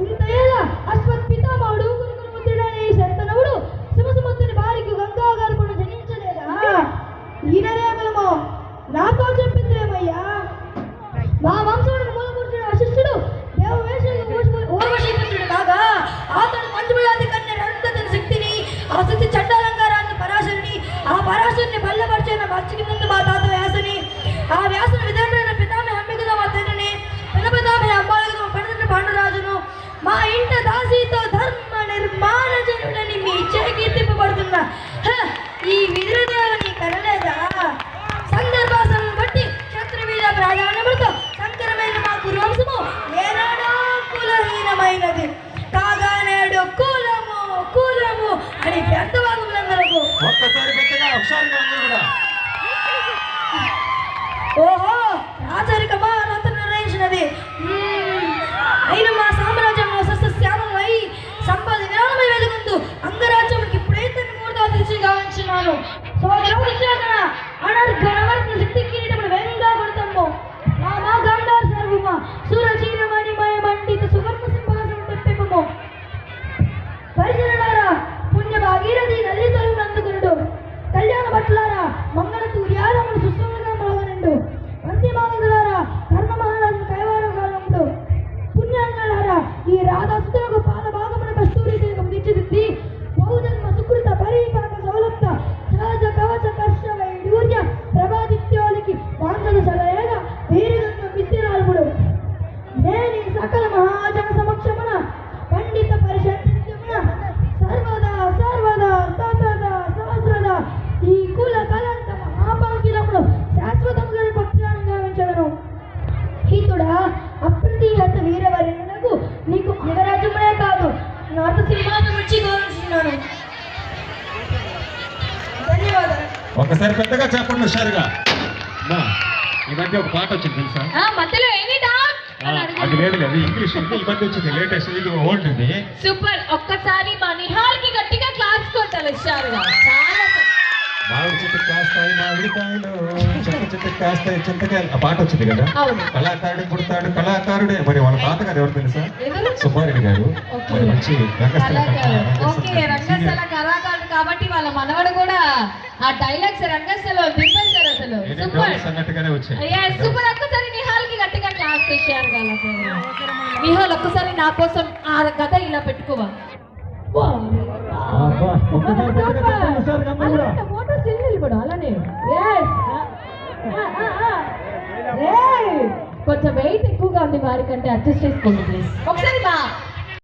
ఇంతయేలా అశ్వత్ పితామహుడు కురుకులపుత్రుడైన ఈ శంతనుడు శివసుమంతుని భార్యకు గంగా గర్భను జనించలేదా? ఈయనదేమో నాతో చెప్పిందేమయ్యా. మా వంశంలో మూలపురుషుడు వశిష్ఠుడు ఓర్వశీపుత్రుడు కాగా అతడు పంచమయాది కన్య అరుంధతి శక్తిని, ఆ శక్తి చండాలంకారాన్ని పరాశరిని, ఆ పరాశరిని బల్లపరిచిన మర్చికిందు మా తాత వ్యాసని, ఆ వ్యాసుని విధంగా పితామహ అంబికతో మా తండ్రిని, పితామహ అంబాలతో పడిన పాండురాజును, మా ఇంట దాసీతో ధర్మ నిర్మాణ జనుడని మీ చేకీర్తింపబడుతున్న ఈ విదురదేవుని కనలేదా? సందర్భాసనం బట్టి క్షత్రవీర ప్రాధాన్యములతో సంకరమైన మా కురువంశము ఏనాడో కులహీనమైనది కాగా నేడు కులము కులము అని వ్యర్థవాదములందరకు ఓహో రాచరికమా రత నిర్ణయించినది. అయిన మా సామ్రాజ్యంలో సస్యశ్యామలై సంపద విరాళమై వెలుగుందు అంగరాజ్యముకి ఇప్పుడైతే మూడవ దిశ గావించున్నాను. అనర్ఘనవర్ణ శక్తి కిరీటములు వేగంగా కొడతాము. మా గాంధార సర్వమ సూరచీరమణి మయమండిత సువర్ణ సింహాసనం తెప్పిపము. పరిజనులారా పుణ్య భాగీరథి నల్లి తొలుగును అందుకునుడు. కళ్యాణ భట్లారా మంగళ తూర్యారములు సుశ్రములుగా మొలగనుండు. వంతి మాగదులారా కర్ణ మహారాజు కైవారకాలముడు. పుణ్యాంగలారా ఈ రాధాసుతులకు పాద భాగమున కస్తూరి తిలకం తీర్చిదిద్ది బహుజన్మ సుకృత పరీకనక సౌలభ్య సహజ కవచ కర్ష వైడూర్య ప్రభాదిత్యోలికి వాంఛలు సలయేగా వీరగంగ విద్యరాలుడు. నేని సకల మహాజన సమక్షమున పండిత పరిషత్యమున సర్వదా సర్వదా సతదా సహస్రదా ఈ కుల కలంక మహాపాంకిలమును శాశ్వతంగా పక్షాన్ని గావించదను. హితుడా అప్రతిహత వీరవరణకు నీకు అంగరాజ్యమునే కాదు నాట సింహాసనం వచ్చి గౌరవిస్తున్నాను. ధన్యవాదాలు. ఒకసారి పెద్దగా చెప్పండి హుషారుగా. ఈ మధ్య ఒక పాట వచ్చింది తెలుసా? మధ్యలో అది లేదు కదా, ఇంగ్లీష్ ఉంది. ఈ మధ్య వచ్చింది లేటెస్ట్, ఇది ఓల్డ్ ఉంది. సూపర్. ఒక్కసారి మా నిహాల్ కి గట్టిగా క్లాప్స్ కొట్టాలి హుషారుగా. చాలా మామిడి చెట్టు కాస్తాయి మామిడికాయలు, చెట్టు చెట్టు కాస్తాయి చింతకాయలు. ఆ పాట వచ్చింది కదా. కళాకారుడు పుడతాడు కళాకారుడే. మరి వాళ్ళ తాతగారు ఎవరు తెలుసా? సుబ్బారెడ్డి గారు. మరి మంచి రంగస్థల కళాకారుడు కాబట్టి వాళ్ళ మనవడు కూడా ఆ డైలాగ్స్ రంగస్థలో దింపేశారు అసలు. అన్నట్టుగానే వచ్చాయి. సూపర్. ఒక్కసారి నిహాల్ కి గట్టిగా క్లాప్స్ ఇచ్చారు కదా. నిహాల్ ఒక్కసారి నా కోసం ఆ కథ ఇలా పెట్టుకోవా. ఫోటో స్టిల్ నిలబడు అలానే. కొంచెం వెయిట్ ఎక్కువగా ఉంది వారికంటే అడ్జస్ట్ చేసుకోండి ప్లీజ్. ఒకసారి మా